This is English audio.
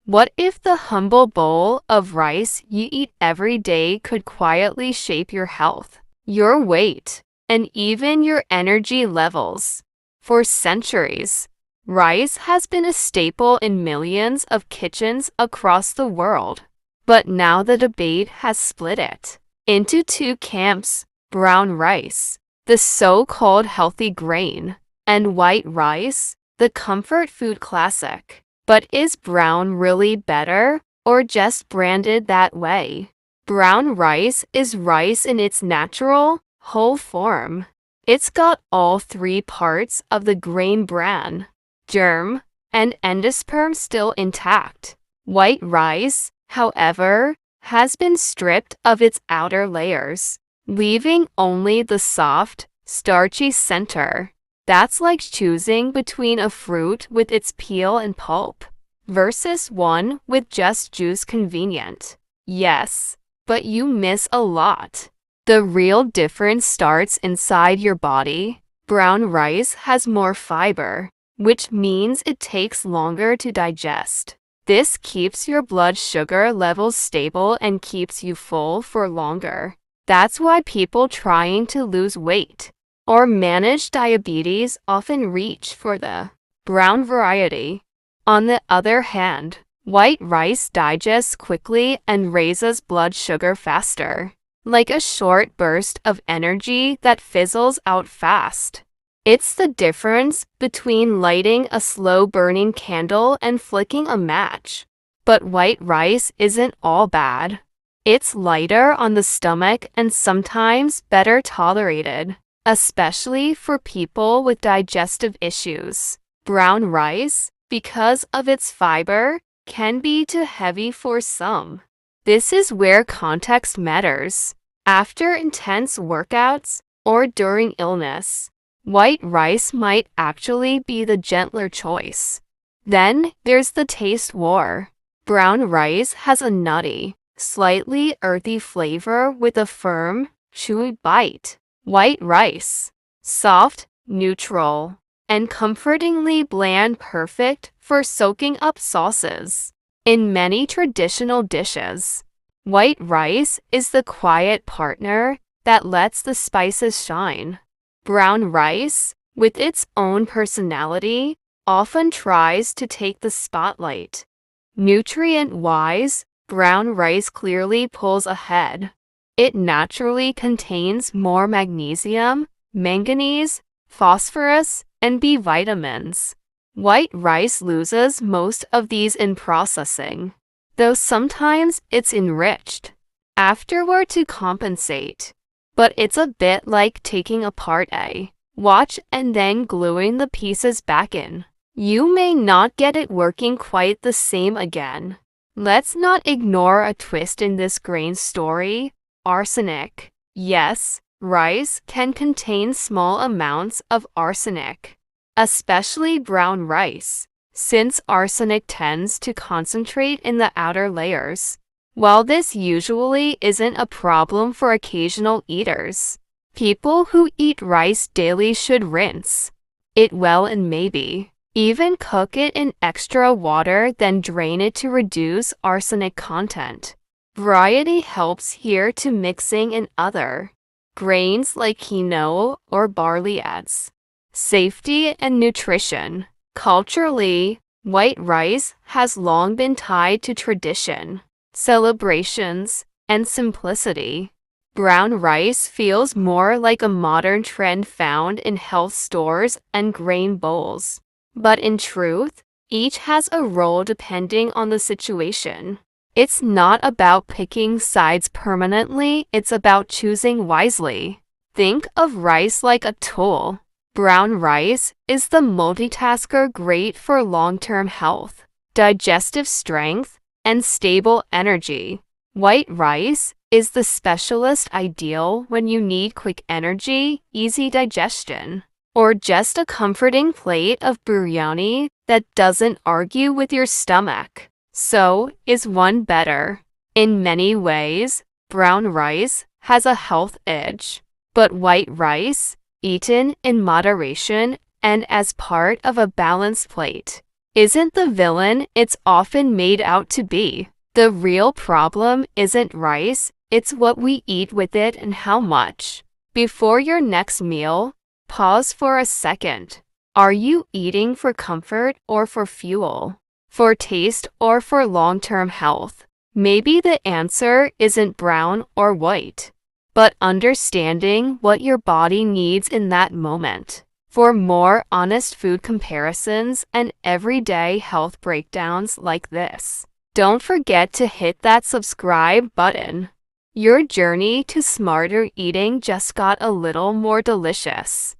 What if the humble bowl of rice you eat every day could quietly shape your health, your weight, and even your energy levels? For centuries, rice has been a staple in millions of kitchens across the world. But now the debate has split it into two camps: brown rice, the so-called healthy grain, and white rice, the comfort food classic. But is brown really better, or just branded that way? Brown rice is rice in its natural, whole form. It's got all three parts of the grain bran, germ, and endosperm still intact. White rice, however, has been stripped of its outer layers, leaving only the soft, starchy center. That's like choosing between a fruit with its peel and pulp versus one with just juice. Convenient, yes, but you miss a lot. The real difference starts inside your body. Brown rice has more fiber, which means it takes longer to digest. This keeps your blood sugar levels stable and keeps you full for longer. That's why people trying to lose weight or manage diabetes often reach for the brown variety. On the other hand, white rice digests quickly and raises blood sugar faster, like a short burst of energy that fizzles out fast. It's the difference between lighting a slow-burning candle and flicking a match. But white rice isn't all bad. It's lighter on the stomach and sometimes better tolerated, especially for people with digestive issues. Brown rice, because of its fiber, can be too heavy for some. This is where context matters. After intense workouts or during illness, white rice might actually be the gentler choice. Then there's the taste war. Brown rice has a nutty, slightly earthy flavor with a firm, chewy bite. White rice, soft, neutral, and comfortingly bland, perfect for soaking up sauces. In many traditional dishes, white rice is the quiet partner that lets the spices shine. Brown rice, with its own personality, often tries to take the spotlight. Nutrient-wise, brown rice clearly pulls ahead. It naturally contains more magnesium, manganese, phosphorus, and B vitamins. White rice loses most of these in processing, though sometimes it's enriched afterward to compensate. But it's a bit like taking apart a watch and then gluing the pieces back in. You may not get it working quite the same again. Let's not ignore a twist in this grain story: arsenic. Yes, rice can contain small amounts of arsenic, especially brown rice, since arsenic tends to concentrate in the outer layers. While this usually isn't a problem for occasional eaters, people who eat rice daily should rinse it well and maybe even cook it in extra water, then drain it to reduce arsenic content. Variety helps here to mixing in other grains like quinoa or barley adds safety and nutrition. Culturally, white rice has long been tied to tradition, celebrations, and simplicity. Brown rice feels more like a modern trend found in health stores and grain bowls. But in truth, each has a role depending on the situation. It's not about picking sides permanently, it's about choosing wisely. Think of rice like a tool. Brown rice is the multitasker, great for long-term health, digestive strength, and stable energy. White rice is the specialist, ideal when you need quick energy, easy digestion, or just a comforting plate of biryani that doesn't argue with your stomach. So, is one better? In many ways, brown rice has a health edge, but white rice, eaten in moderation and as part of a balanced plate, isn't the villain it's often made out to be. The real problem isn't rice, it's what we eat with it and how much. Before your next meal, pause for a second. Are you eating for comfort or for fuel? For taste or for long-term health? Maybe the answer isn't brown or white, but understanding what your body needs in that moment. For more honest food comparisons and everyday health breakdowns like this, don't forget to hit that subscribe button. Your journey to smarter eating just got a little more delicious.